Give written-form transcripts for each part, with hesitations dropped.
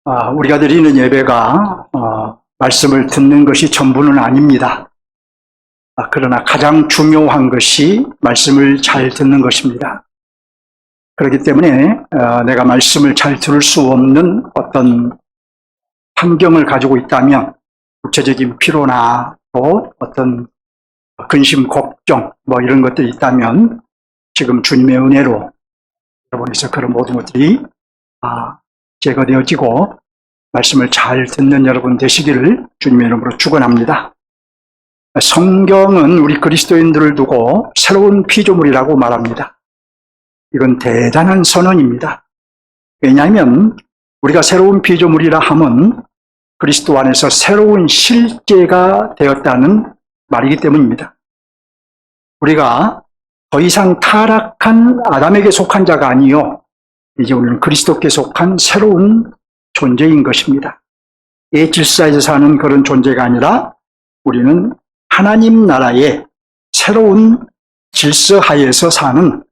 우리가 드리는 예배가 말씀을 듣는 것이 전부는 아닙니다. 그러나 가장 중요한 것이 말씀을 잘 듣는 것입니다. 그렇기 때문에 내가 말씀을 잘 들을 수 없는 어떤 환경을 가지고 있다면, 구체적인 피로나 또 어떤 근심, 걱정 이런 것들이 있다면 지금 주님의 은혜로 여러분에서 그런 모든 것들이 제거되어지고 말씀을 잘 듣는 여러분 되시기를 주님의 이름으로 축원합니다. 성경은 우리 그리스도인들을 두고 새로운 피조물이라고 말합니다. 이건 대단한 선언입니다. 왜냐하면 우리가 새로운 피조물이라 함은 그리스도 안에서 새로운 실제가 되었다는 말이기 때문입니다. 우리가 더 이상 타락한 아담에게 속한 자가 아니요, 이제 우리는 그리스도께 속한 새로운 존재인 것입니다. 의 질서에서 사는 그런 존재가 아니라 우리는 하나님 나라의 새로운 질서 하에서 사는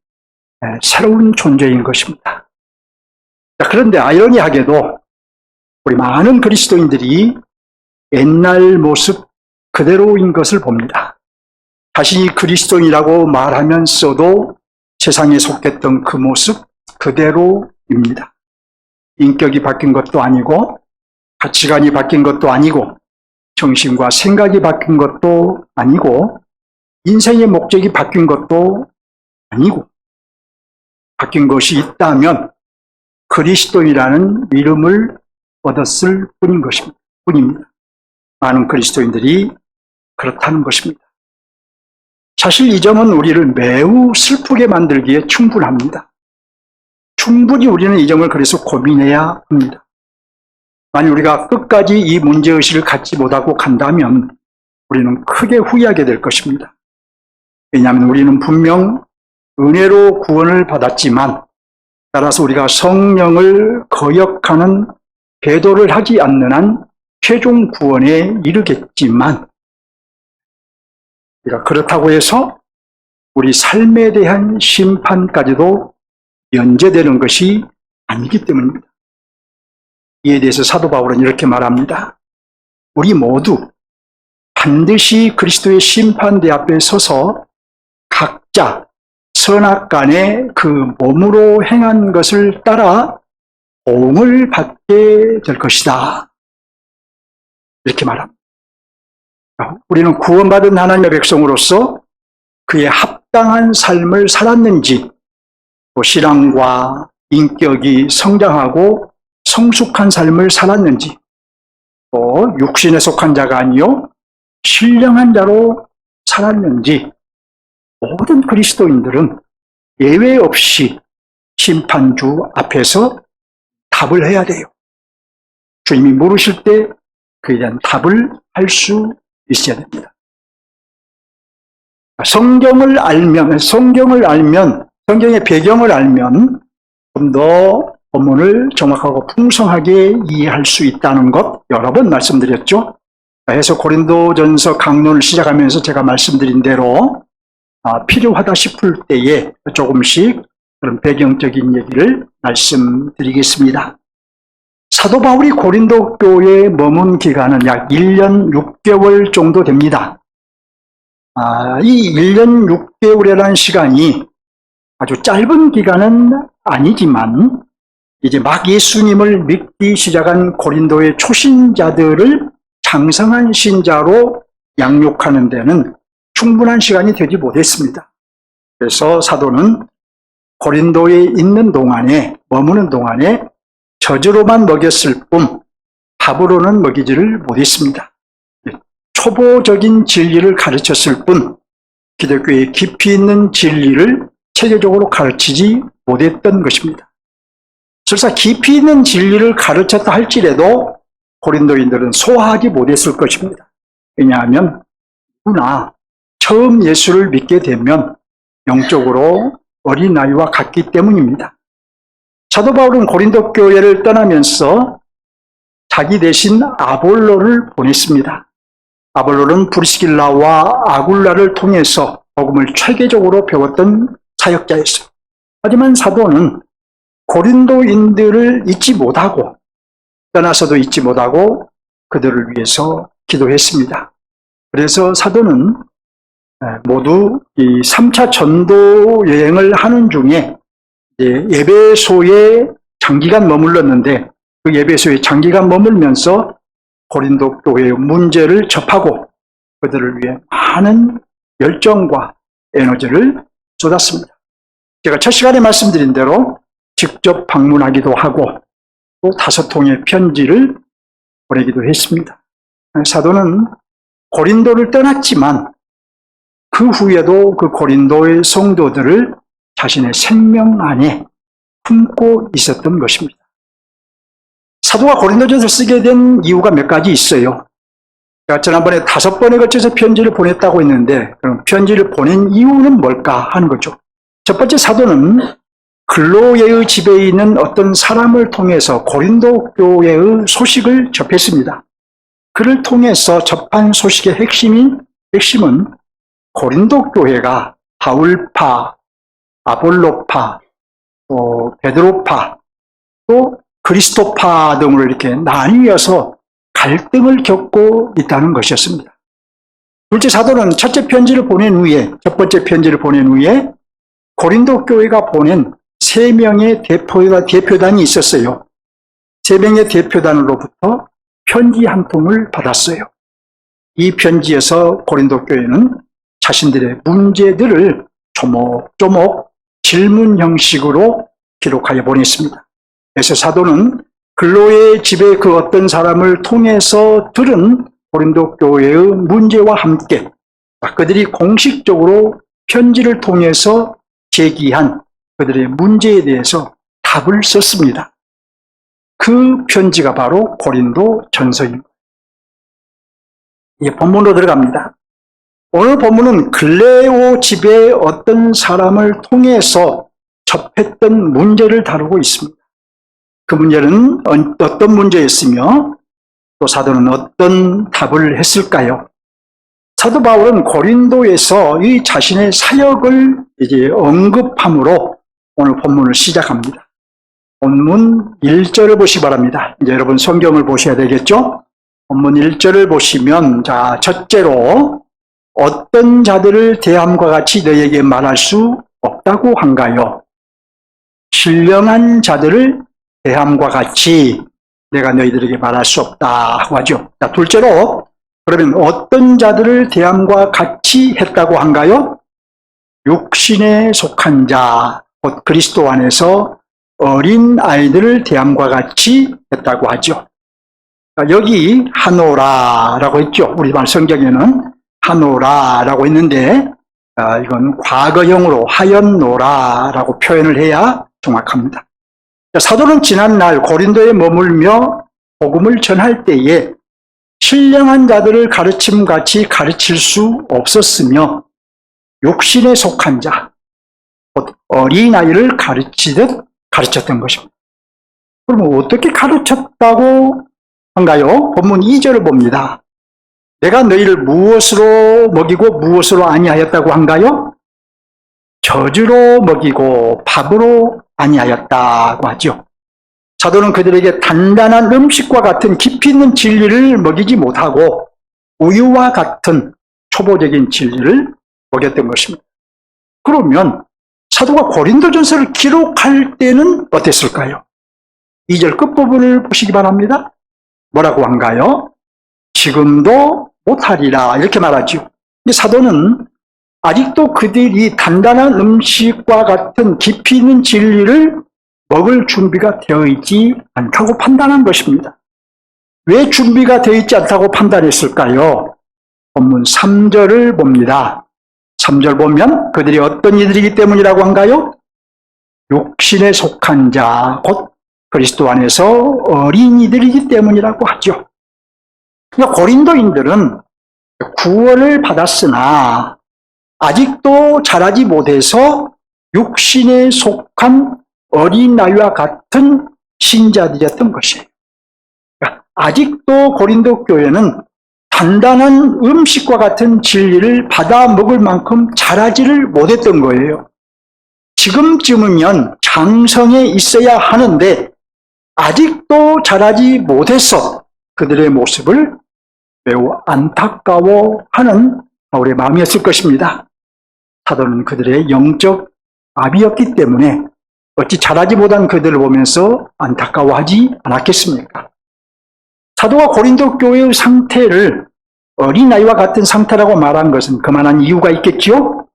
새로운 존재인 것입니다. 그런데 아이러니하게도 우리 많은 그리스도인들이 옛날 모습 그대로인 것을 봅니다. 자신이 그리스도인이라고 말하면서도 세상에 속했던 그 모습 그대로입니다. 인격이 바뀐 것도 아니고, 가치관이 바뀐 것도 아니고, 정신과 생각이 바뀐 것도 아니고, 인생의 목적이 바뀐 것도 아니고, 바뀐 것이 있다면 그리스도인이라는 이름을 얻었을 뿐입니다. 많은 그리스도인들이 그렇다는 것입니다. 사실 이 점은 우리를 매우 슬프게 만들기에 충분합니다. 충분히 우리는 이 점을 그래서 고민해야 합니다. 만약 우리가 끝까지 이 문제의식을 갖지 못하고 간다면 우리는 크게 후회하게 될 것입니다. 왜냐하면 우리는 분명 은혜로 구원을 받았지만, 따라서 우리가 성령을 거역하는 배도를 하지 않는 한 최종 구원에 이르겠지만, 우리가 그렇다고 해서 우리 삶에 대한 심판까지도 면제되는 것이 아니기 때문입니다. 이에 대해서 사도 바울은 이렇게 말합니다. 우리 모두 반드시 그리스도의 심판대 앞에 서서 각자 선악간에 그 몸으로 행한 것을 따라 보응을 받게 될 것이다. 이렇게 말합니다. 우리는 구원받은 하나님의 백성으로서 그의 합당한 삶을 살았는지, 또 신앙과 인격이 성장하고 성숙한 삶을 살았는지, 또 육신에 속한 자가 아니요 신령한 자로 살았는지, 모든 그리스도인들은 예외 없이 심판주 앞에서 답을 해야 돼요. 주님이 물으실 때 그에 대한 답을 할 수 있어야 됩니다. 성경을 알면, 성경의 배경을 알면 좀 더 본문을 정확하고 풍성하게 이해할 수 있다는 것 여러 번 말씀드렸죠. 그래서 고린도전서 강론을 시작하면서 제가 말씀드린 대로 필요하다 싶을 때에 조금씩 그런 배경적인 얘기를 말씀드리겠습니다. 사도 바울이 고린도 교회에 머문 기간은 약 1년 6개월 정도 됩니다. 이 1년 6개월이라는 시간이 아주 짧은 기간은 아니지만, 이제 막 예수님을 믿기 시작한 고린도의 초신자들을 장성한 신자로 양육하는 데는 충분한 시간이 되지 못했습니다. 그래서 사도는 고린도에 있는 동안에, 머무는 동안에 젖으로만 먹였을 뿐 밥으로는 먹이지를 못했습니다. 초보적인 진리를 가르쳤을 뿐 기독교의 깊이 있는 진리를 체계적으로 가르치지 못했던 것입니다. 설사 깊이 있는 진리를 가르쳤다 할지라도 고린도인들은 소화하지 못했을 것입니다. 왜냐하면 누구나 처음 예수를 믿게 되면 영적으로 어린아이와 같기 때문입니다. 사도 바울은 고린도 교회를 떠나면서 자기 대신 아볼로를 보냈습니다. 아볼로는 브리스길라와 아굴라를 통해서 복음을 체계적으로 배웠던 사역자였어요. 하지만 사도는 고린도인들을 잊지 못하고 떠나서도 잊지 못하고 그들을 위해서 기도했습니다. 그래서 사도는 모두 이 3차 전도 여행을 하는 중에 에베소에 장기간 머물렀는데, 그 에베소에 장기간 머물면서 고린도 교회의 문제를 접하고 그들을 위해 많은 열정과 에너지를 쏟았습니다. 제가 첫 시간에 말씀드린 대로 직접 방문하기도 하고 또 5통의 편지를 보내기도 했습니다. 사도는 고린도를 떠났지만 그 후에도 그 고린도의 성도들을 자신의 생명 안에 품고 있었던 것입니다. 사도가 고린도전서를 쓰게 된 이유가 몇 가지 있어요. 제가 지난번에 5번에 걸쳐서 편지를 보냈다고 했는데, 그럼 편지를 보낸 이유는 뭘까 하는 거죠. 첫 번째, 사도는 글로예의 집에 있는 어떤 사람을 통해서 고린도 교회의 소식을 접했습니다. 그를 통해서 접한 소식의 핵심은 고린도 교회가 바울파, 아볼로파, 또 베드로파, 또 그리스도파 등으로 이렇게 나뉘어서 갈등을 겪고 있다는 것이었습니다. 둘째, 사도는 첫 번째 편지를 보낸 후에 고린도 교회가 보낸 3명의 대표단이 있었어요. 3명의 대표단으로부터 편지 한 통을 받았어요. 이 편지에서 고린도 교회는 자신들의 문제들을 조목조목 질문 형식으로 기록하여 보냈습니다. 그래서 사도는 글로의 집에 그 어떤 사람을 통해서 들은 고린도 교회의 문제와 함께 그들이 공식적으로 편지를 통해서 제기한 그들의 문제에 대해서 답을 썼습니다. 그 편지가 바로 고린도 전서입니다. 이제 본문으로 들어갑니다. 오늘 본문은 글레오 집에 어떤 사람을 통해서 접했던 문제를 다루고 있습니다. 그 문제는 어떤 문제였으며 또 사도는 어떤 답을 했을까요? 사도 바울은 고린도에서 이 자신의 사역을 이제 언급함으로 오늘 본문을 시작합니다. 본문 1절을 보시기 바랍니다. 이제 여러분 성경을 보셔야 되겠죠? 본문 1절을 보시면, 자, 첫째로 어떤 자들을 대함과 같이 너에게 말할 수 없다고 한가요? 신령한 자들을 대함과 같이 내가 너희들에게 말할 수 없다고 하죠. 자, 둘째로 그러면 어떤 자들을 대함과 같이 했다고 한가요? 육신에 속한 자, 곧 그리스도 안에서 어린 아이들을 대함과 같이 했다고 하죠. 여기 하노라라고 했죠. 우리말 성경에는 하노라라고 했는데 이건 과거형으로 하였노라라고 표현을 해야 정확합니다. 사도는 지난날 고린도에 머물며 복음을 전할 때에 신령한 자들을 가르침같이 가르칠 수 없었으며 육신에 속한 자, 곧 어린아이를 가르치듯 가르쳤던 것입니다. 그럼 어떻게 가르쳤다고 한가요? 본문 2절을 봅니다. 내가 너희를 무엇으로 먹이고 무엇으로 아니하였다고 한가요? 젖으로 먹이고 밥으로 아니하였다고 하죠. 사도는 그들에게 단단한 음식과 같은 깊이 있는 진리를 먹이지 못하고 우유와 같은 초보적인 진리를 먹였던 것입니다. 그러면 사도가 고린도전서를 기록할 때는 어땠을까요? 2절 끝부분을 보시기 바랍니다. 뭐라고 한가요? 지금도 못하리라 이렇게 말하죠. 사도는 아직도 그들이 단단한 음식과 같은 깊이 있는 진리를 먹을 준비가 되어 있지 않다고 판단한 것입니다. 왜 준비가 되어 있지 않다고 판단했을까요? 본문 3절을 봅니다. 3절 보면 그들이 어떤 이들이기 때문이라고 한가요? 육신에 속한 자, 곧 그리스도 안에서 어린이들이기 때문이라고 하죠. 그러니까 고린도인들은 구원을 받았으나 아직도 자라지 못해서 육신에 속한 어린아이와 같은 신자들이었던 것이에요. 그러니까 아직도 고린도 교회는 단단한 음식과 같은 진리를 받아 먹을 만큼 자라지를 못했던 거예요. 지금쯤이면 장성에 있어야 하는데 아직도 자라지 못해서 그들의 모습을 매우 안타까워하는 바울의 마음이었을 것입니다. 사도는 그들의 영적 아비였기 때문에 어찌 자라지 못한 그들을 보면서 안타까워하지 않았겠습니까? 사도가 고린도 교회의 상태를 어린아이와 같은 상태라고 말한 것은 그만한 이유가 있겠지요?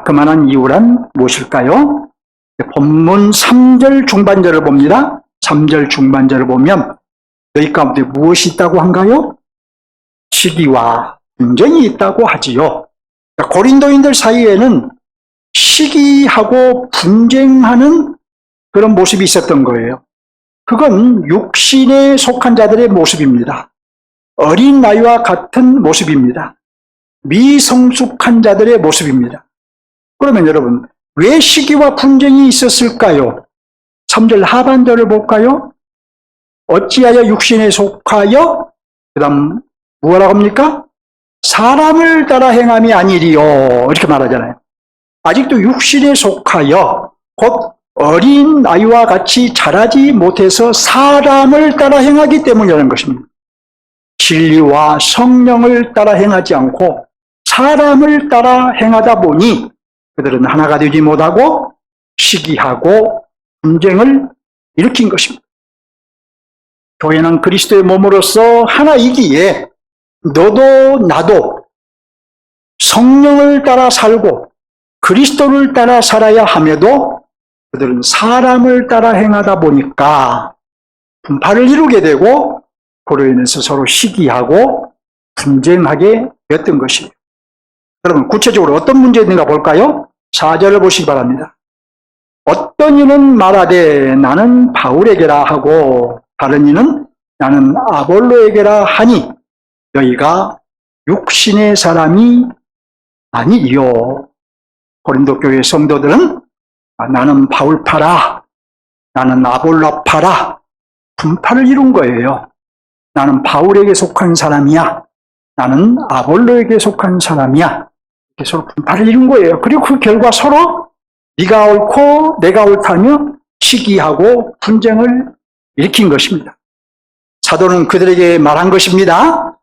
그만한 이유란 무엇일까요? 본문 3절 중반절을 봅니다. 3절 중반절을 보면 너희 가운데 무엇이 있다고 한가요? 시기와 분쟁이 있다고 하지요. 고린도인들 사이에는 시기하고 분쟁하는 그런 모습이 있었던 거예요. 그건 육신에 속한 자들의 모습입니다. 어린아이와 같은 모습입니다. 미성숙한 자들의 모습입니다. 그러면 여러분, 왜 시기와 분쟁이 있었을까요? 3절 하반절을 볼까요? 어찌하여 육신에 속하여, 그 다음 뭐라고 합니까? 사람을 따라 행함이 아니리요, 이렇게 말하잖아요. 아직도 육신에 속하여 곧 어린 아이와 같이 자라지 못해서 사람을 따라 행하기 때문이라는 것입니다. 진리와 성령을 따라 행하지 않고 사람을 따라 행하다 보니 그들은 하나가 되지 못하고 시기하고 분쟁을 일으킨 것입니다. 교회는 그리스도의 몸으로서 하나이기에 너도 나도 성령을 따라 살고 그리스도를 따라 살아야 함에도 그들은 사람을 따라 행하다 보니까 분파를 이루게 되고 그로 인해서 서로 시기하고 분쟁하게 되었던 것이에요. 여러분, 구체적으로 어떤 문제인가 볼까요? 4절을 보시기 바랍니다. 어떤 이는 말하되 나는 바울에게라 하고 다른 이는 나는 아볼로에게라 하니 너희가 육신의 사람이 아니요. 고린도 교회 성도들은 나는 바울파라, 나는 아볼로파라 분파를 이룬 거예요. 나는 바울에게 속한 사람이야, 나는 아볼로에게 속한 사람이야, 이렇게 서로 분파를 이룬 거예요. 그리고 그 결과 서로 네가 옳고 내가 옳다며 시기하고 분쟁을 일으킨 것입니다. 사도는 그들에게 말한 것입니다.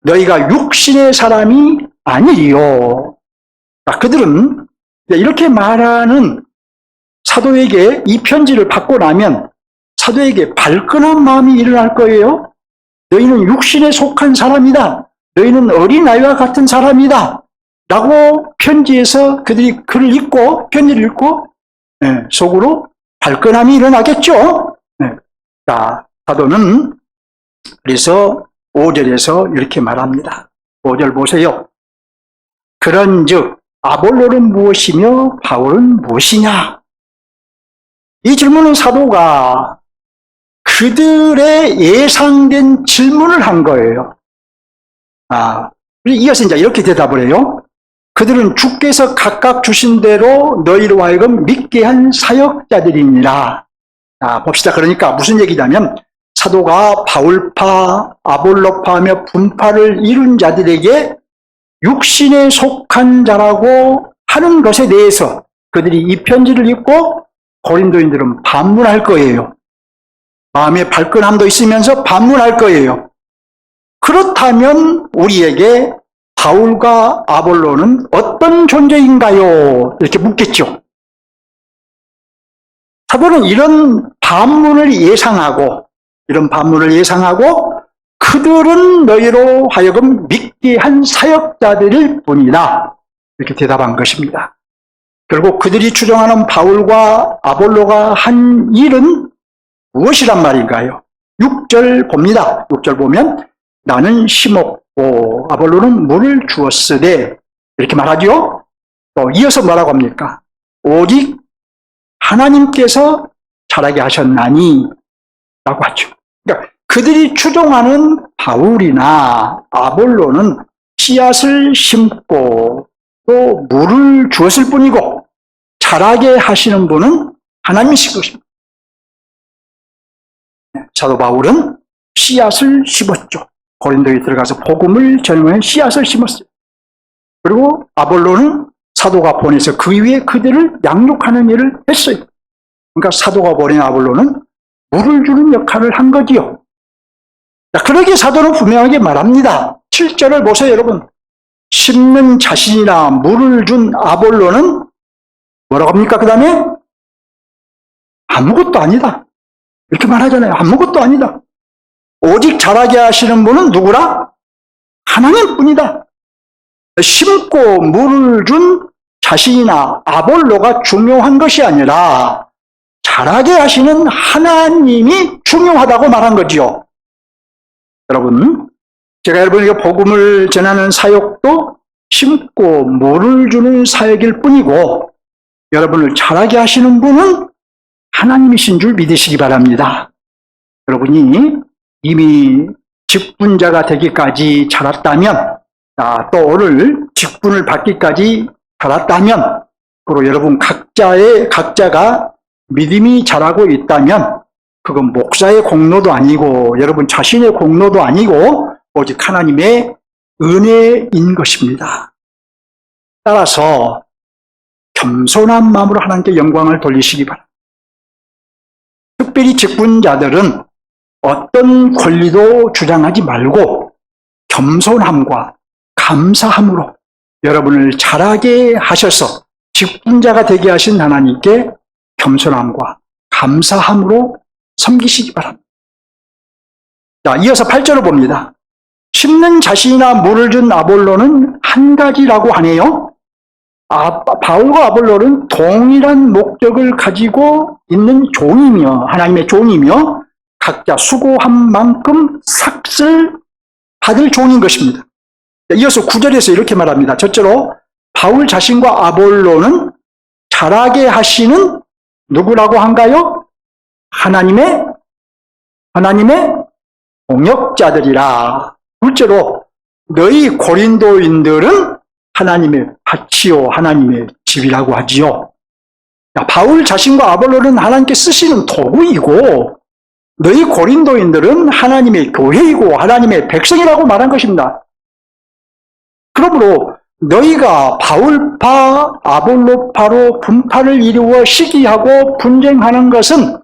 너희가 육신의 사람이 아니요. 그들은 이렇게 말하는 사도에게 이 편지를 받고 나면 사도에게 발끈한 마음이 일어날 거예요. 너희는 육신에 속한 사람이다. 너희는 어린아이와 같은 사람이다. 라고 편지에서 그들이 글을 읽고 편지를 읽고 속으로 발끈함이 일어나겠죠. 자, 사도는 그래서 5절에서 이렇게 말합니다. 5절 보세요. 그런즉 아볼로는 무엇이며 바울은 무엇이냐? 이 질문은 사도가 그들의 예상된 질문을 한 거예요. 이어서 이제 이렇게 대답을 해요. 그들은 주께서 각각 주신 대로 너희로 하여금 믿게 한 사역자들이니라. 봅시다. 그러니까 무슨 얘기냐면 사도가 바울파, 아볼로파하며 분파를 이룬 자들에게 육신에 속한 자라고 하는 것에 대해서 그들이 이 편지를 읽고 고린도인들은 반문할 거예요. 마음에 발끈함도 있으면서 반문할 거예요. 그렇다면 우리에게 바울과 아볼로는 어떤 존재인가요? 이렇게 묻겠죠. 사도는 이런 반문을 예상하고 그들은 너희로 하여금 믿게 한 사역자들일 뿐이다. 이렇게 대답한 것입니다. 결국 그들이 추정하는 바울과 아볼로가 한 일은 무엇이란 말인가요? 6절 봅니다. 6절 보면 나는 심었고 아볼로는 물을 주었으되 이렇게 말하죠. 또 이어서 뭐라고 합니까? 오직 하나님께서 자라게 하셨나니 라고 하죠. 그러니까 그들이 추정하는 바울이나 아볼로는 씨앗을 심고 또 물을 주었을 뿐이고 자라게 하시는 분은 하나님이실 것입니다. 사도 바울은 씨앗을 심었죠. 고린도에 들어가서 복음을 전하는 씨앗을 심었어요. 그리고 아볼로는 사도가 보내서 그 위에 그들을 양육하는 일을 했어요. 그러니까 사도가 보낸 아볼로는 물을 주는 역할을 한 거지요. 자, 그러기에 사도는 분명하게 말합니다. 7절을 보세요, 여러분. 심는 자신이나 물을 준 아볼로는 뭐라고 합니까? 그 다음에 아무것도 아니다. 이렇게 말하잖아요. 아무것도 아니다. 오직 자라게 하시는 분은 누구라? 하나님뿐이다. 심고 물을 준 자신이나 아볼로가 중요한 것이 아니라 자라게 하시는 하나님이 중요하다고 말한 거지요. 여러분, 제가 여러분에게 복음을 전하는 사역도 심고 물을 주는 사역일 뿐이고 여러분을 자라게 하시는 분은 하나님이신 줄 믿으시기 바랍니다. 여러분이 이미 직분자가 되기까지 자랐다면, 또 오늘 직분을 받기까지 자랐다면, 그리고 여러분 각자가 믿음이 자라고 있다면 그건 목사의 공로도 아니고 여러분 자신의 공로도 아니고 오직 하나님의 은혜인 것입니다. 따라서 겸손한 마음으로 하나님께 영광을 돌리시기 바랍니다. 특별히 직분자들은 어떤 권리도 주장하지 말고 겸손함과 감사함으로 여러분을 자라게 하셔서 직분자가 되게 하신 하나님께 겸손함과 감사함으로 섬기시기 바랍니다. 자, 이어서 8절을 봅니다. 심는 자신이나 물을 준 아볼로는 한 가지라고 하네요. 바울과 아볼로는 동일한 목적을 가지고 있는 종이며 하나님의 종이며 각자 수고한 만큼 삭을 받을 종인 것입니다. 이어서 9절에서 이렇게 말합니다. 첫째로 바울 자신과 아볼로는 자라게 하시는 누구라고 한가요? 하나님의 동역자들이라. 둘째로 너희 고린도인들은 하나님의 밭이요 하나님의 집이라고 하지요. 바울 자신과 아볼로는 하나님께 쓰시는 도구이고 너희 고린도인들은 하나님의 교회이고 하나님의 백성이라고 말한 것입니다. 그러므로 너희가 바울파 아볼로파로 분파를 이루어 시기하고 분쟁하는 것은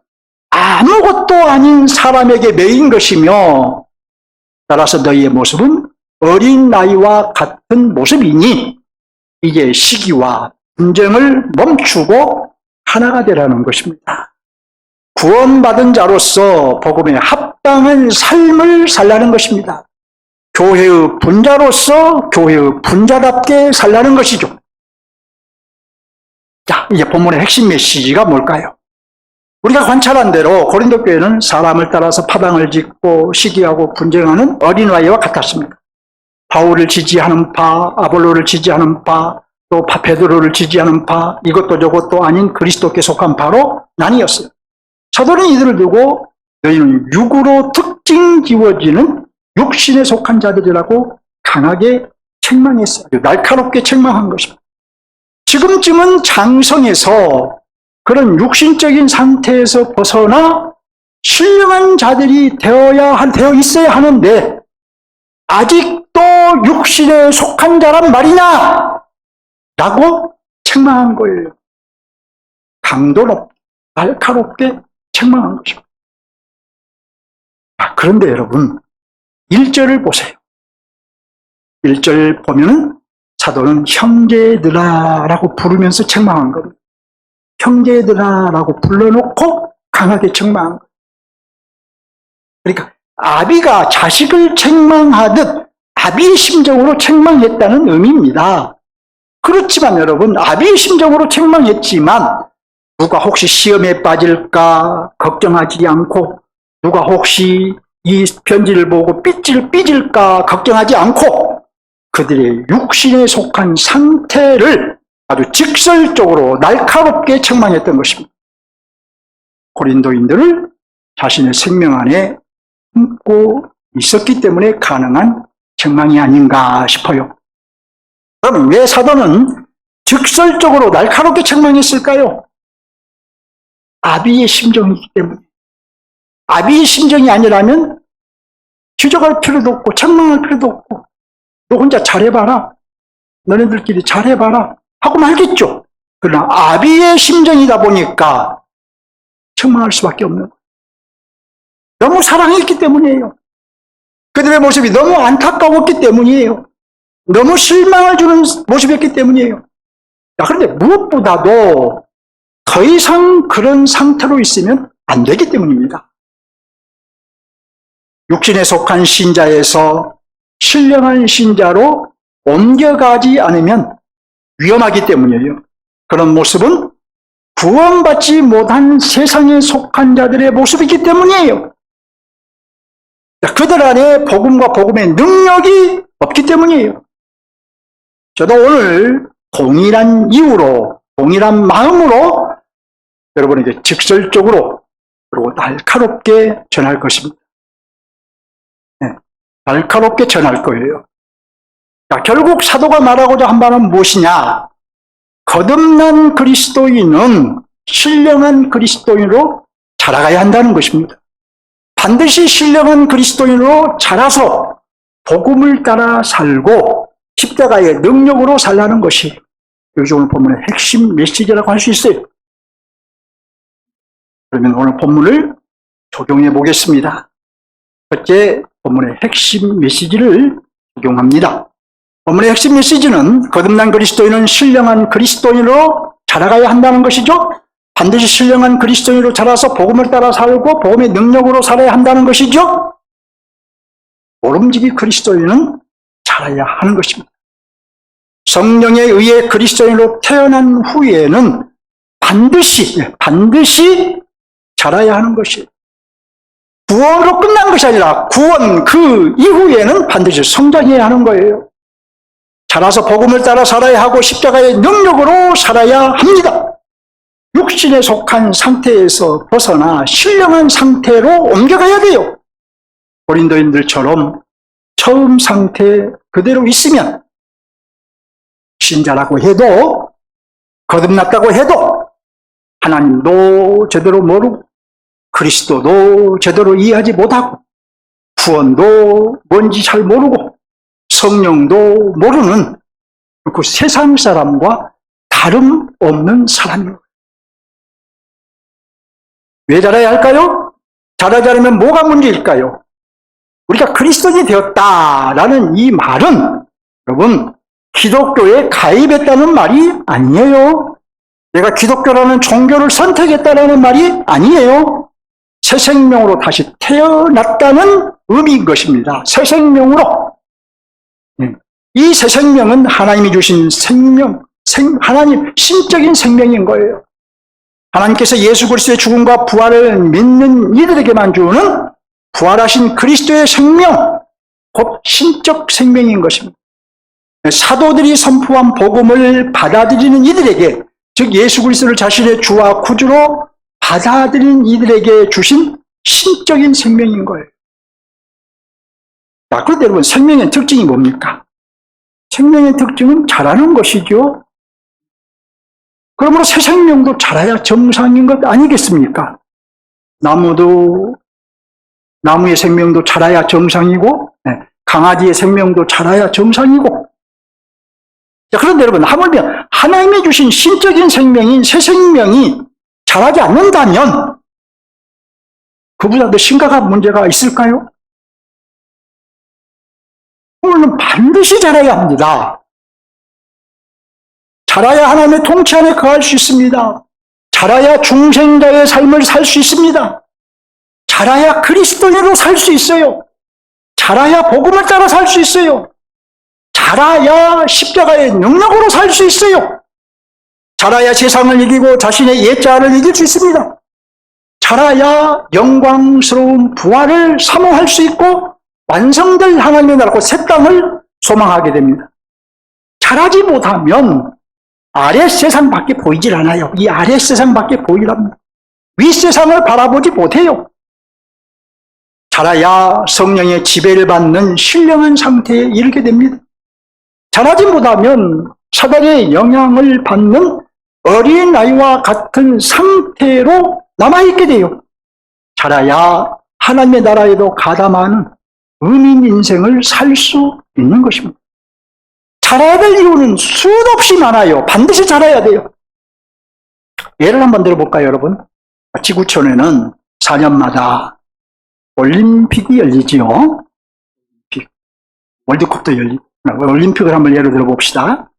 아무것도 아닌 사람에게 매인 것이며 따라서 너희의 모습은 어린 나이와 같은 모습이니 이제 시기와 분쟁을 멈추고 하나가 되라는 것입니다. 구원받은 자로서 복음에 합당한 삶을 살라는 것입니다. 교회의 분자로서 교회의 분자답게 살라는 것이죠. 자, 이제 본문의 핵심 메시지가 뭘까요? 우리가 관찰한 대로 고린도 교회는 사람을 따라서 파당을 짓고 시기하고 분쟁하는 어린아이와 같았습니다. 바울을 지지하는 파, 아볼로를 지지하는 파, 또 베드로를 지지하는 파, 이것도 저것도 아닌 그리스도께 속한 파로 나뉘었어요. 사도는 이들을 두고 너희는 육으로 특징 지워지는 육신에 속한 자들이라고 강하게 책망했어요. 날카롭게 책망한 것입니다. 지금쯤은 장성해서 그런 육신적인 상태에서 벗어나 신령한 자들이 되어 있어야 하는데 아직도 육신에 속한 자란 말이냐? 라고 책망한 거예요. 강도 높게 날카롭게 책망한 것입니다. 그런데 여러분 1절을 보세요. 1절 보면은 사도는 형제들아라고 부르면서 책망한 겁니다. 형제들아라고 불러놓고 강하게 책망한 거예요. 그러니까 아비가 자식을 책망하듯 아비의 심정으로 책망했다는 의미입니다. 그렇지만 여러분 아비의 심정으로 책망했지만 누가 혹시 시험에 빠질까 걱정하지 않고 누가 혹시 이 편지를 보고 삐질까 걱정하지 않고 그들의 육신에 속한 상태를 아주 직설적으로 날카롭게 책망했던 것입니다. 고린도인들을 자신의 생명 안에 품고 있었기 때문에 가능한 책망이 아닌가 싶어요. 그럼 왜 사도는 직설적으로 날카롭게 책망했을까요? 아비의 심정이기 때문에. 아비의 심정이 아니라면 지적할 필요도 없고 책망할 필요도 없고 너 혼자 잘해봐라. 너네들끼리 잘해봐라. 하고 말겠죠. 그러나 아비의 심정이다 보니까 책망할 수밖에 없는 거예요. 너무 사랑했기 때문이에요. 그들의 모습이 너무 안타까웠기 때문이에요. 너무 실망을 주는 모습이었기 때문이에요. 그런데 무엇보다도 더 이상 그런 상태로 있으면 안 되기 때문입니다. 육신에 속한 신자에서 신령한 신자로 옮겨가지 않으면 위험하기 때문이에요. 그런 모습은 구원받지 못한 세상에 속한 자들의 모습이기 때문이에요. 그들 안에 복음과 복음의 능력이 없기 때문이에요. 저도 오늘 동일한 이유로, 동일한 마음으로 여러분에게 직설적으로 그리고 날카롭게 전할 것입니다. 네, 날카롭게 전할 거예요. 자, 결국 사도가 말하고자 한 바는 무엇이냐? 거듭난 그리스도인은 신령한 그리스도인으로 자라가야 한다는 것입니다. 반드시 신령한 그리스도인으로 자라서 복음을 따라 살고 십자가의 능력으로 살라는 것이 여기 오늘 본문의 핵심 메시지라고 할 수 있어요. 그러면 오늘 본문을 적용해 보겠습니다. 첫째, 본문의 핵심 메시지를 적용합니다. 본문의 핵심 메시지는 거듭난 그리스도인은 신령한 그리스도인으로 자라가야 한다는 것이죠. 반드시 신령한 그리스도인으로 자라서 복음을 따라 살고 복음의 능력으로 살아야 한다는 것이죠. 모름지기 그리스도인은 자라야 하는 것입니다. 성령에 의해 그리스도인으로 태어난 후에는 반드시 자라야 하는 것이에요. 구원으로 끝난 것이 아니라 구원 그 이후에는 반드시 성장해야 하는 거예요. 자라서 복음을 따라 살아야 하고 십자가의 능력으로 살아야 합니다. 육신에 속한 상태에서 벗어나 신령한 상태로 옮겨가야 돼요. 고린도인들처럼 처음 상태 그대로 있으면 신자라고 해도 거듭났다고 해도 하나님도 제대로 모르고 그리스도도 제대로 이해하지 못하고 구원도 뭔지 잘 모르고 성령도 모르는 그 세상 사람과 다름없는 사람이에요. 왜 자라야 할까요? 자라지 않으면 뭐가 문제일까요? 우리가 그리스도인이 되었다라는 이 말은 여러분 기독교에 가입했다는 말이 아니에요. 내가 기독교라는 종교를 선택했다는 말이 아니에요. 새 생명으로 다시 태어났다는 의미인 것입니다. 새 생명으로. 이 새 생명은 하나님이 주신 생명, 하나님 신적인 생명인 거예요. 하나님께서 예수 그리스도의 죽음과 부활을 믿는 이들에게만 주는 부활하신 그리스도의 생명, 곧 신적 생명인 것입니다. 사도들이 선포한 복음을 받아들이는 이들에게, 즉 예수 그리스도를 자신의 주와 구주로 받아들인 이들에게 주신 신적인 생명인 거예요. 자, 그런데 여러분 생명의 특징이 뭡니까? 생명의 특징은 자라는 것이죠. 그러므로 새 생명도 자라야 정상인 것 아니겠습니까? 나무의 생명도 자라야 정상이고, 강아지의 생명도 자라야 정상이고. 자, 그런데 여러분, 하물며 하나님이 주신 신적인 생명인 새 생명이 자라지 않는다면 그보다 더 심각한 문제가 있을까요? 물론 반드시 자라야 합니다. 자라야 하나님의 통치 안에 거할 수 있습니다. 자라야 중생자의 삶을 살 수 있습니다. 자라야 그리스도인으로 살 수 있어요. 자라야 복음을 따라 살 수 있어요. 자라야 십자가의 능력으로 살 수 있어요. 자라야 세상을 이기고 자신의 옛자를 이길 수 있습니다. 자라야 영광스러운 부활을 사모할 수 있고 완성될 하나님의 나라고 새 땅을 소망하게 됩니다. 자라지 못하면 아래 세상밖에 보이질 않아요. 이 아래 세상밖에 보이질 않습니다. 위 세상을 바라보지 못해요. 자라야 성령의 지배를 받는 신령한 상태에 이르게 됩니다. 자라지 못하면 사단의 영향을 받는 어린아이와 같은 상태로 남아있게 돼요. 자라야 하나님의 나라에도 가담하는 의민 인생을 살 수 있는 것입니다. 자라야 될 이유는 수도 없이 많아요. 반드시 자라야 돼요. 예를 한번 들어볼까요, 여러분? 지구촌에는 4년마다 올림픽이 열리지요. 올림픽. 월드컵도 열리고. 올림픽을 한번 예로 들어 봅시다.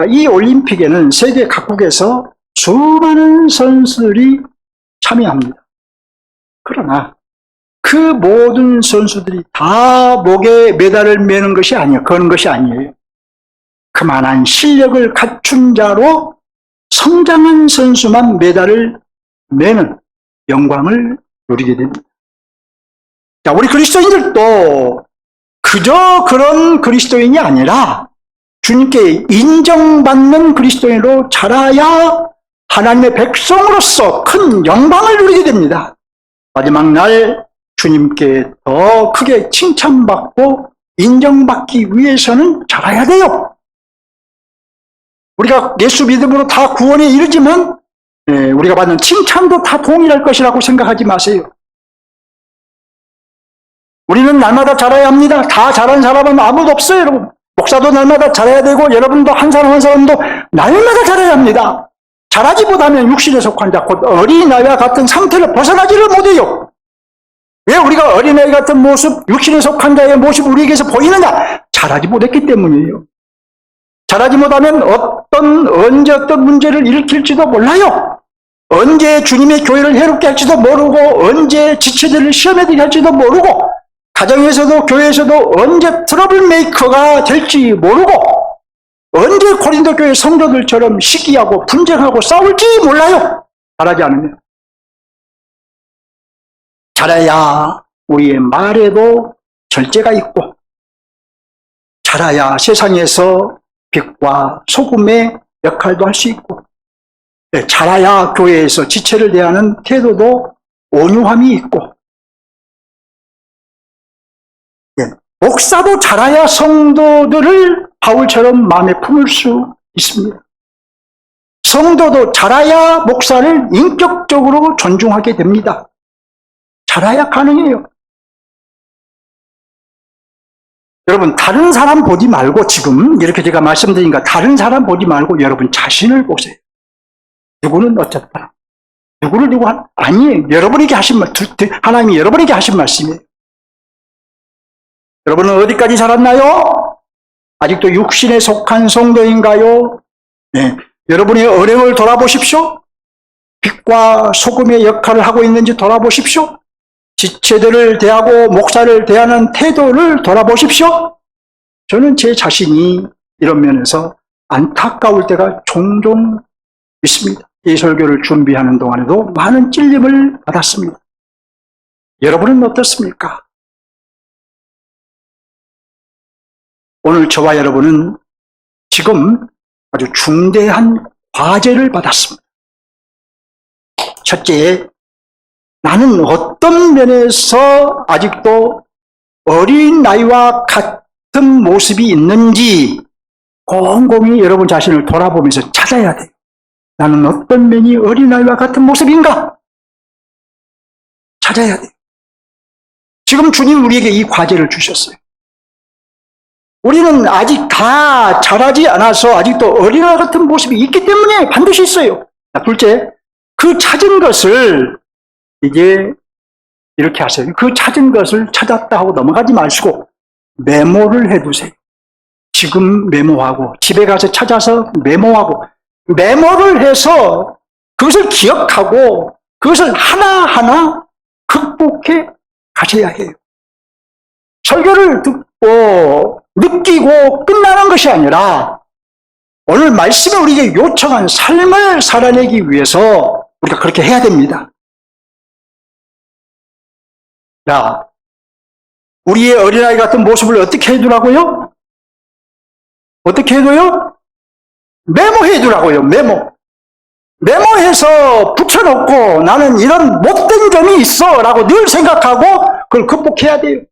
이 올림픽에는 세계 각국에서 수많은 선수들이 참여합니다. 그러나 그 모든 선수들이 다 목에 메달을 매는 것이 아니에요. 거는 것이 아니에요. 그만한 실력을 갖춘 자로 성장한 선수만 메달을 매는 영광을 누리게 됩니다. 자, 우리 그리스도인들도 그저 그런 그리스도인이 아니라 주님께 인정받는 그리스도인으로 자라야 하나님의 백성으로서 큰 영광을 누리게 됩니다. 마지막 날 주님께 더 크게 칭찬받고 인정받기 위해서는 자라야 돼요. 우리가 예수 믿음으로 다 구원에 이르지만 우리가 받는 칭찬도 다 동일할 것이라고 생각하지 마세요. 우리는 날마다 자라야 합니다. 다 자란 사람은 아무도 없어요, 여러분. 목사도 날마다 자라야 되고 여러분도 한 사람 한 사람도 날마다 자라야 합니다. 자라지 못하면 육신에 속한 자, 곧 어린아이와 같은 상태를 벗어나지를 못해요. 왜 우리가 어린아이 같은 모습, 육신에 속한 자의 모습이 우리에게서 보이느냐? 자라지 못했기 때문이에요. 자라지 못하면 언제 어떤 문제를 일으킬지도 몰라요. 언제 주님의 교회를 해롭게 할지도 모르고, 언제 지체들을 시험에 들게 할지도 모르고, 가정에서도 교회에서도 언제 트러블 메이커가 될지 모르고, 언제 고린도 교회 성도들처럼 시기하고 분쟁하고 싸울지 몰라요. 자라지 않으면. 자라야 우리의 말에도 절제가 있고, 자라야 세상에서 빛과 소금의 역할도 할 수 있고, 자라야 교회에서 지체를 대하는 태도도 온유함이 있고, 목사도 자라야 성도들을 바울처럼 마음에 품을 수 있습니다. 성도도 자라야 목사를 인격적으로 존중하게 됩니다. 자라야 가능해요. 여러분, 다른 사람 보지 말고, 지금 이렇게 제가 말씀드리니까 다른 사람 보지 말고 여러분 자신을 보세요. 누구는 어쨌다. 누구를 누구 아니에요. 여러분에게 하신 말, 하나님이 여러분에게 하신 말씀이에요. 여러분은 어디까지 자랐나요? 아직도 육신에 속한 성도인가요? 네. 여러분의 언행을 돌아보십시오. 빛과 소금의 역할을 하고 있는지 돌아보십시오. 지체들을 대하고 목사를 대하는 태도를 돌아보십시오. 저는 제 자신이 이런 면에서 안타까울 때가 종종 있습니다. 이 설교를 준비하는 동안에도 많은 찔림을 받았습니다. 여러분은 어떻습니까? 오늘 저와 여러분은 지금 아주 중대한 과제를 받았습니다. 첫째, 나는 어떤 면에서 아직도 어린 나이와 같은 모습이 있는지 곰곰이 여러분 자신을 돌아보면서 찾아야 돼요. 나는 어떤 면이 어린아이와 같은 모습인가? 찾아야 돼요. 지금 주님 우리에게 이 과제를 주셨어요. 우리는 아직 다 자라지 않아서 아직도 어린아이 같은 모습이 있기 때문에 반드시 있어요. 자, 둘째, 그 찾은 것을 이제 이렇게 하세요. 그 찾은 것을 찾았다 하고 넘어가지 마시고 메모를 해두세요. 지금 메모하고 집에 가서 찾아서 메모하고 메모를 해서 그것을 기억하고 그것을 하나하나 극복해 가셔야 해요. 설교를 듣고 느끼고 끝나는 것이 아니라 오늘 말씀이 우리에게 요청한 삶을 살아내기 위해서 우리가 그렇게 해야 됩니다. 자, 우리의 어린아이 같은 모습을 어떻게 해두라고요? 어떻게 해둬요? 메모해두라고요. 메모해서 붙여놓고 나는 이런 못된 점이 있어 라고 늘 생각하고 그걸 극복해야 돼요.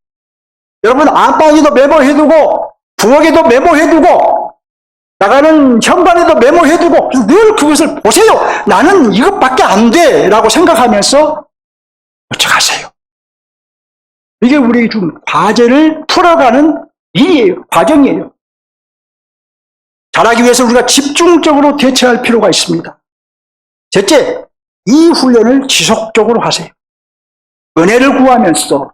여러분, 안방에도 메모해두고 부엌에도 메모해두고 나가는 현관에도 메모해두고 늘 그것을 보세요. 나는 이것밖에 안 돼 라고 생각하면서 쫓아가세요. 이게 우리에게 준 과제를 풀어가는 일이에요. 과정이에요. 잘하기 위해서 우리가 집중적으로 대처할 필요가 있습니다. 셋째, 이 훈련을 지속적으로 하세요. 은혜를 구하면서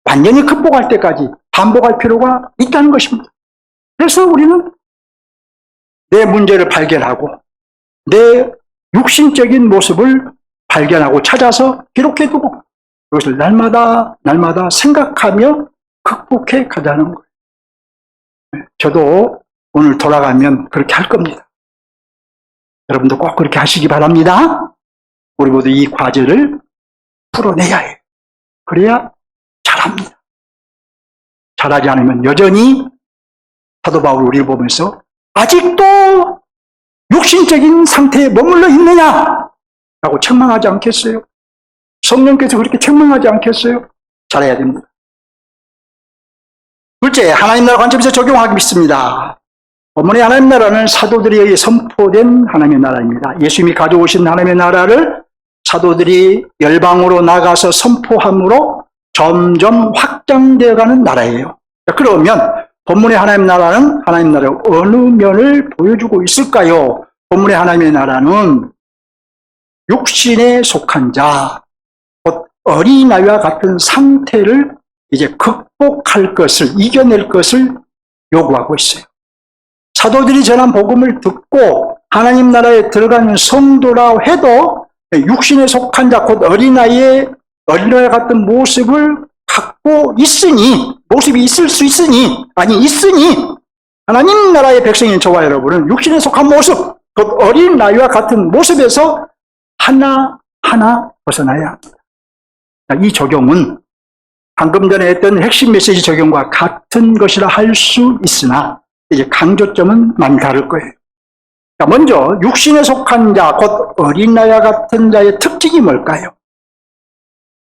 완전히 극복할 때까지 반복할 필요가 있다는 것입니다. 그래서 우리는 내 문제를 발견하고 내 육신적인 모습을 발견하고 찾아서 기록해두고 그것을 날마다 생각하며 극복해 가자는 거예요. 저도 오늘 돌아가면 그렇게 할 겁니다. 여러분도 꼭 그렇게 하시기 바랍니다. 우리 모두 이 과제를 풀어내야 해요. 그래야 잘합니다. 잘하지 않으면 여전히 사도 바울 우리를 보면서 아직도 육신적인 상태에 머물러 있느냐? 라고 책망하지 않겠어요? 성령께서 그렇게 책망하지 않겠어요? 잘해야 됩니다. 둘째, 하나님 나라 관점에서 적용하겠습니다. 본문의 하나님 나라는 사도들에 의해 선포된 하나님의 나라입니다. 예수님이 가져오신 하나님의 나라를 사도들이 열방으로 나가서 선포함으로 점점 확장되어가는 나라예요. 그러면 본문의 하나님 나라는 하나님 나라의 어느 면을 보여주고 있을까요? 본문의 하나님의 나라는 육신에 속한 자, 곧 어린아이와 같은 상태를 이제 극복할 것을, 이겨낼 것을 요구하고 있어요. 사도들이 전한 복음을 듣고 하나님 나라에 들어가는 성도라 해도 육신에 속한 자, 곧 어린아이와 같은 모습을 갖고 있으니, 모습이 있을 수 있으니, 하나님 나라의 백성인 저와 여러분은 육신에 속한 모습, 곧 어린아이와 같은 모습에서 하나하나 벗어나야 합니다. 이 적용은 방금 전에 했던 핵심 메시지 적용과 같은 것이라 할 수 있으나 이제 강조점은 많이 다를 거예요. 먼저 육신에 속한 자, 곧 어린아이와 같은 자의 특징이 뭘까요?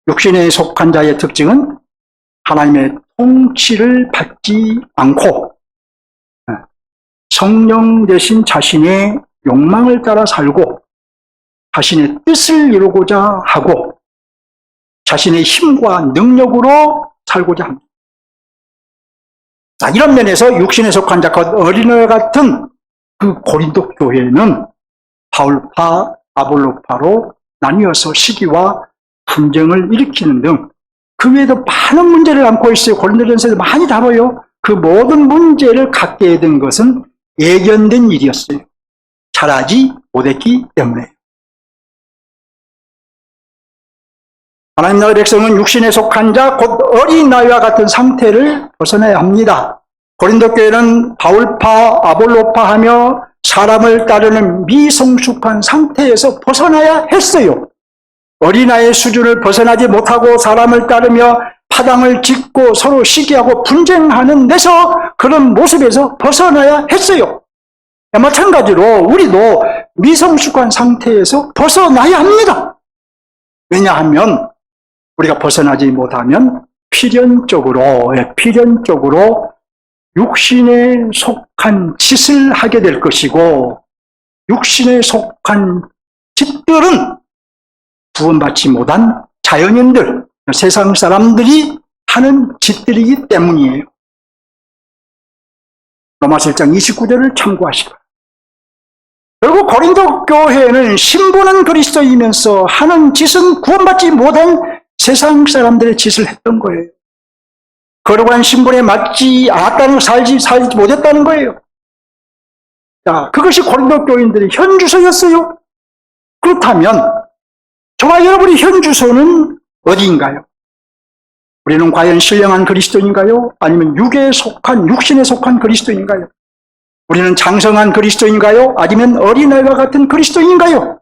육신에 속한 자의 특징은 하나님의 통치를 받지 않고 성령 대신 자신의 욕망을 따라 살고 자신의 뜻을 이루고자 하고 자신의 힘과 능력으로 살고자 합니다. 자, 이런 면에서 육신에 속한 자, 곧 어린아이 같은 그 고린도 교회는 바울파, 아볼로파로 나뉘어서 시기와 분쟁을 일으키는 등 그 외에도 많은 문제를 안고 있어요. 고린도전서에서 많이 다뤄요. 그 모든 문제를 갖게 된 것은 예견된 일이었어요. 잘하지 못했기 때문에. 하나님 나라의 백성은 육신에 속한 자, 곧 어린아이와 같은 상태를 벗어나야 합니다. 고린도 교회는 바울파, 아볼로파 하며 사람을 따르는 미성숙한 상태에서 벗어나야 했어요. 어린아이의 수준을 벗어나지 못하고 사람을 따르며 파당을 짓고 서로 시기하고 분쟁하는 데서 그런 모습에서 벗어나야 했어요. 마찬가지로 우리도 미성숙한 상태에서 벗어나야 합니다. 왜냐하면 우리가 벗어나지 못하면 필연적으로 육신에 속한 짓을 하게 될 것이고 육신에 속한 짓들은 구원받지 못한 자연인들, 세상 사람들이 하는 짓들이기 때문이에요. 로마서 1장 29절을 참고하시고 결국 고린도 교회는 신부는 그리스도이면서 하는 짓은 구원받지 못한 세상 사람들의 짓을 했던 거예요. 거룩한 신분에 맞지 않았다는 살지 못했다는 거예요. 자, 그것이 고린도 교인들의 현주소였어요. 그렇다면 저와 여러분의 현주소는 어디인가요? 우리는 과연 신령한 그리스도인가요? 아니면 육신에 속한 그리스도인가요? 우리는 장성한 그리스도인가요? 아니면 어린아이와 같은 그리스도인가요?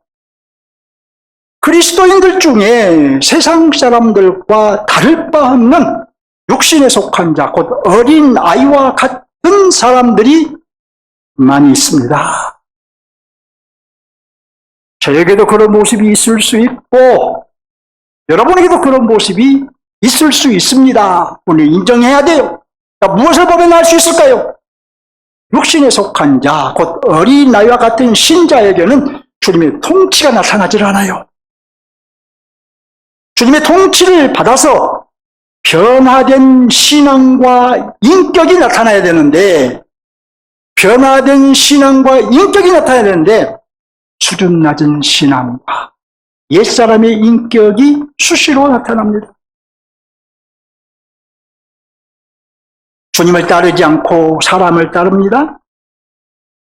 그리스도인들 중에 세상 사람들과 다를 바 없는 육신에 속한 자, 곧 어린아이와 같은 사람들이 많이 있습니다. 저에게도 그런 모습이 있을 수 있고 여러분에게도 그런 모습이 있을 수 있습니다. 오늘 인정해야 돼요. 자, 무엇을 보면 알 수 있을까요? 육신에 속한 자, 곧 어린아이와 같은 신자에게는 주님의 통치가 나타나질 않아요. 주님의 통치를 받아서 변화된 신앙과 인격이 나타나야 되는데 수준 낮은 신앙과 옛사람의 인격이 수시로 나타납니다. 주님을 따르지 않고 사람을 따릅니다.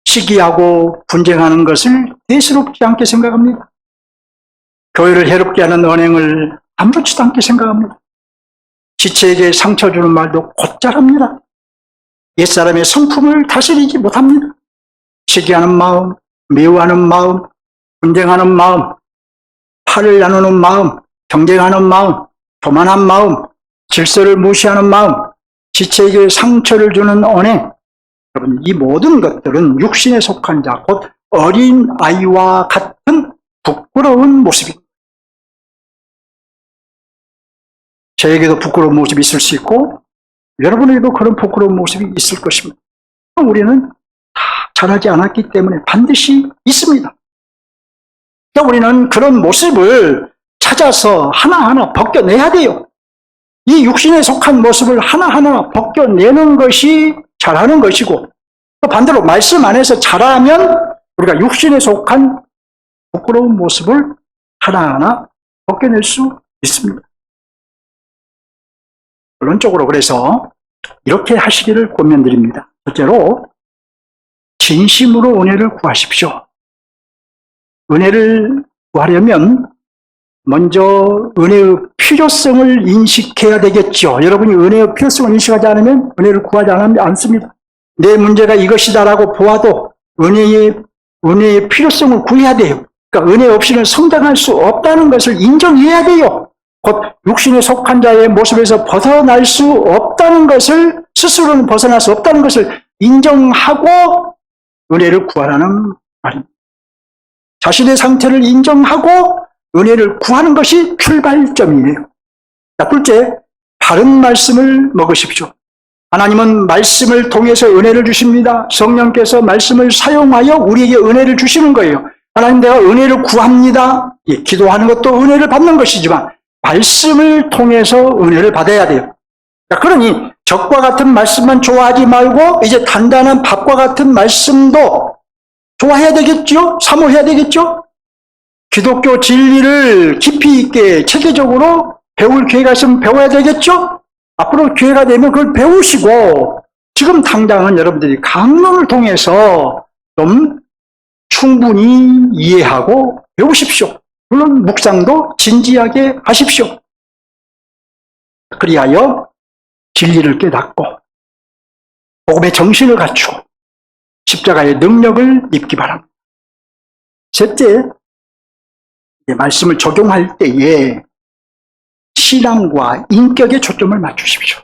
시기하고 분쟁하는 것을 대수롭지 않게 생각합니다. 교회를 해롭게 하는 언행을 아무렇지도 않게 생각합니다. 지체에게 상처 주는 말도 곧잘 합니다. 옛사람의 성품을 다스리지 못합니다. 시기하는 마음, 미워하는 마음, 분쟁하는 마음, 팔을 나누는 마음, 경쟁하는 마음, 교만한 마음, 질서를 무시하는 마음, 지체에게 상처를 주는 언행, 여러분, 이 모든 것들은 육신에 속한 자, 곧 어린 아이와 같은 부끄러운 모습입니다. 저에게도 부끄러운 모습이 있을 수 있고 여러분에게도 그런 부끄러운 모습이 있을 것입니다. 우리는 다 잘하지 않았기 때문에 반드시 있습니다. 그러니까 우리는 그런 모습을 찾아서 하나하나 벗겨내야 돼요. 이 육신에 속한 모습을 하나하나 벗겨내는 것이 잘하는 것이고, 또 반대로 말씀 안에서 잘하면 우리가 육신에 속한 부끄러운 모습을 하나하나 벗겨낼 수 있습니다. 결론적으로 그래서 이렇게 하시기를 권면드립니다. 첫째로 진심으로 은혜를 구하십시오. 은혜를 구하려면 먼저 은혜의 필요성을 인식해야 되겠죠. 여러분이 은혜의 필요성을 인식하지 않으면 은혜를 구하지 않습니다. 내 문제가 이것이다라고 보아도 은혜의 필요성을 구해야 돼요. 그러니까 은혜 없이는 성장할 수 없다는 것을 인정해야 돼요. 곧 육신에 속한 자의 모습에서 벗어날 수 없다는 것을, 스스로는 벗어날 수 없다는 것을 인정하고 은혜를 구하라는 말입니다. 자신의 상태를 인정하고 은혜를 구하는 것이 출발점이에요. 자, 둘째, 바른 말씀을 먹으십시오. 하나님은 말씀을 통해서 은혜를 주십니다. 성령께서 말씀을 사용하여 우리에게 은혜를 주시는 거예요. 하나님, 내가 은혜를 구합니다. 예, 기도하는 것도 은혜를 받는 것이지만 말씀을 통해서 은혜를 받아야 돼요. 자, 그러니 적과 같은 말씀만 좋아하지 말고 이제 단단한 밥과 같은 말씀도 좋아해야 되겠죠? 사모해야 되겠죠? 기독교 진리를 깊이 있게 체계적으로 배울 기회가 있으면 배워야 되겠죠? 앞으로 기회가 되면 그걸 배우시고, 지금 당장은 여러분들이 강론을 통해서 좀 충분히 이해하고 배우십시오. 물론 묵상도 진지하게 하십시오. 그리하여 진리를 깨닫고 복음의 정신을 갖추고 십자가의 능력을 입기 바랍니다. 셋째, 말씀을 적용할 때에 신앙과 인격에 초점을 맞추십시오.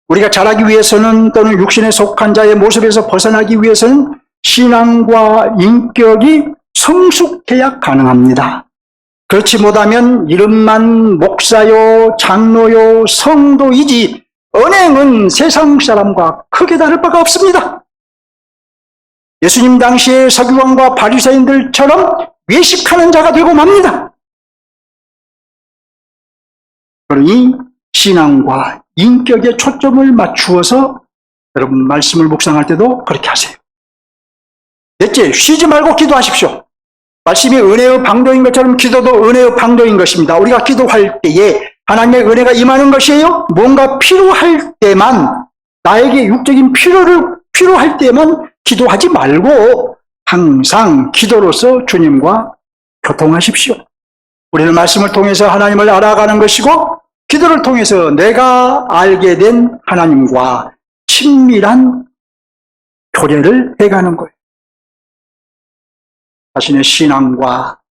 우리가 자라기 위해서는, 또는 육신에 속한 자의 모습에서 벗어나기 위해서는 신앙과 인격이 성숙해야 가능합니다. 그렇지 못하면 이름만 목사요, 장로요, 성도이지 언행은 세상 사람과 크게 다를 바가 없습니다. 예수님 당시의 서기관과 바리새인들처럼 외식하는 자가 되고 맙니다. 그러니 신앙과 인격에 초점을 맞추어서 여러분 말씀을 묵상할 때도 그렇게 하세요. 넷째, 쉬지 말고 기도하십시오. 말씀이 은혜의 방도인 것처럼 기도도 은혜의 방도인 것입니다. 우리가 기도할 때에 하나님의 은혜가 임하는 것이에요. 뭔가 필요할 때만, 나에게 육적인 필요할 때만 기도하지 말고 항상 기도로서 주님과 교통하십시오. 우리는 말씀을 통해서 하나님을 알아가는 것이고, 기도를 통해서 내가 알게 된 하나님과 친밀한 교제를 해가는 거예요. 자신의 신앙과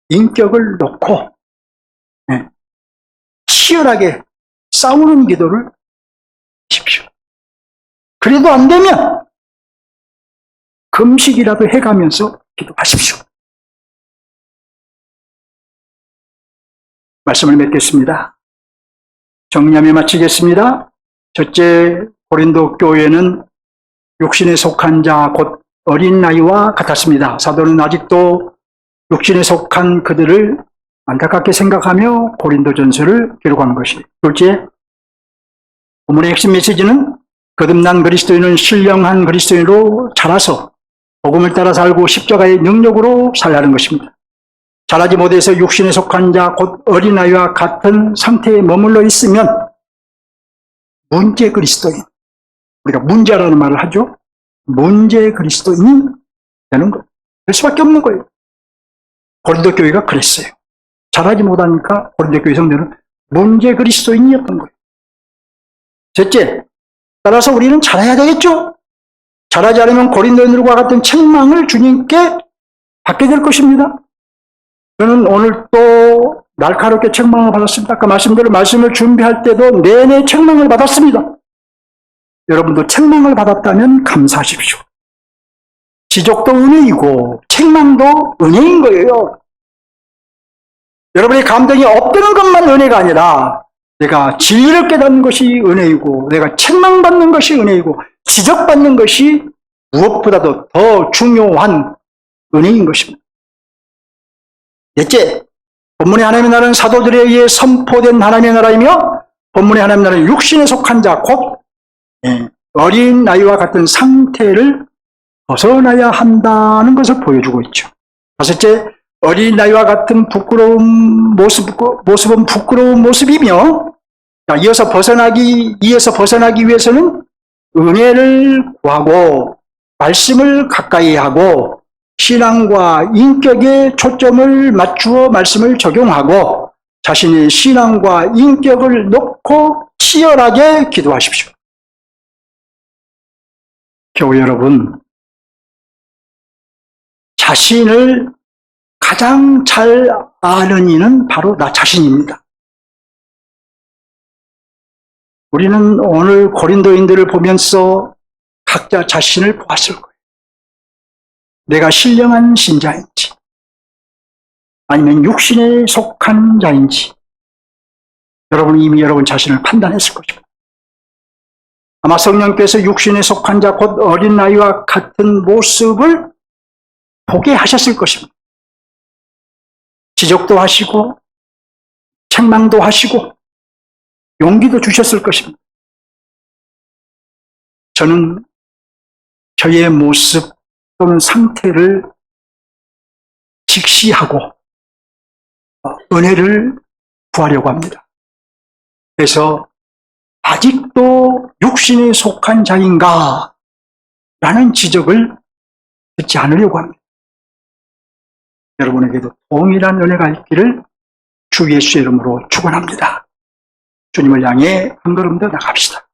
인격을 놓고 치열하게 싸우는 기도를 하십시오. 그래도 안 되면 금식이라도 해가면서 기도하십시오. 말씀을 맺겠습니다. 정리하며 마치겠습니다. 첫째, 고린도 교회는 육신에 속한 자, 곧 어린 나이와 같았습니다. 사도는 아직도 육신에 속한 그들을 안타깝게 생각하며 고린도전서를 기록한 것이. 둘째, 본문의 핵심 메시지는 거듭난 그리스도인은 신령한 그리스도인으로 자라서 복음을 따라 살고 십자가의 능력으로 살라는 것입니다. 자라지 못해서 육신에 속한 자, 곧 어린아이와 같은 상태에 머물러 있으면 문제 그리스도인. 우리가 문제라는 말을 하죠. 문제 그리스도인이 되는 거예요. 될 수밖에 없는 거예요. 고린도 교회가 그랬어요. 잘하지 못하니까 고린도 교회 성도는 문제 그리스도인이었던 거예요. 셋째, 따라서 우리는 잘해야 되겠죠? 잘하지 않으면 고린도인들과 같은 책망을 주님께 받게 될 것입니다. 저는 오늘 또 날카롭게 책망을 받았습니다. 아까 말씀대로 말씀을 준비할 때도 내내 책망을 받았습니다. 여러분도 책망을 받았다면 감사하십시오. 지적도 은혜이고 책망도 은혜인 거예요. 여러분의 감정이 업되는 것만 은혜가 아니라 내가 진리를 깨닫는 것이 은혜이고 내가 책망받는 것이 은혜이고 지적받는 것이 무엇보다도 더 중요한 은혜인 것입니다. 넷째, 본문의 하나님의 나라는 사도들에 의해 선포된 하나님의 나라이며 본문의 하나님의 나라는 육신에 속한 자, 곧 어린 나이와 같은 상태를 벗어나야 한다는 것을 보여주고 있죠. 다섯째, 어린 나이와 같은 부끄러운 모습은 부끄러운 모습이며, 이어서 벗어나기 위해서는 은혜를 구하고 말씀을 가까이 하고 신앙과 인격에 초점을 맞추어 말씀을 적용하고 자신의 신앙과 인격을 놓고 치열하게 기도하십시오. 교회 여러분, 자신을 가장 잘 아는 이는 바로 나 자신입니다. 우리는 오늘 고린도인들을 보면서 각자 자신을 보았을 거예요. 내가 신령한 신자인지 아니면 육신에 속한 자인지 여러분은 이미 여러분 자신을 판단했을 것입니다. 아마 성령께서 육신에 속한 자, 곧 어린 아이와 같은 모습을 보게 하셨을 것입니다. 지적도 하시고 책망도 하시고 용기도 주셨을 것입니다. 저는 저의 모습 또는 상태를 직시하고 은혜를 구하려고 합니다. 그래서 아직도 육신에 속한 자인가? 라는 지적을 듣지 않으려고 합니다. 여러분에게도 동일한 은혜가 있기를 주 예수의 이름으로 축원합니다. 주님을 향해 한 걸음 더 나갑시다.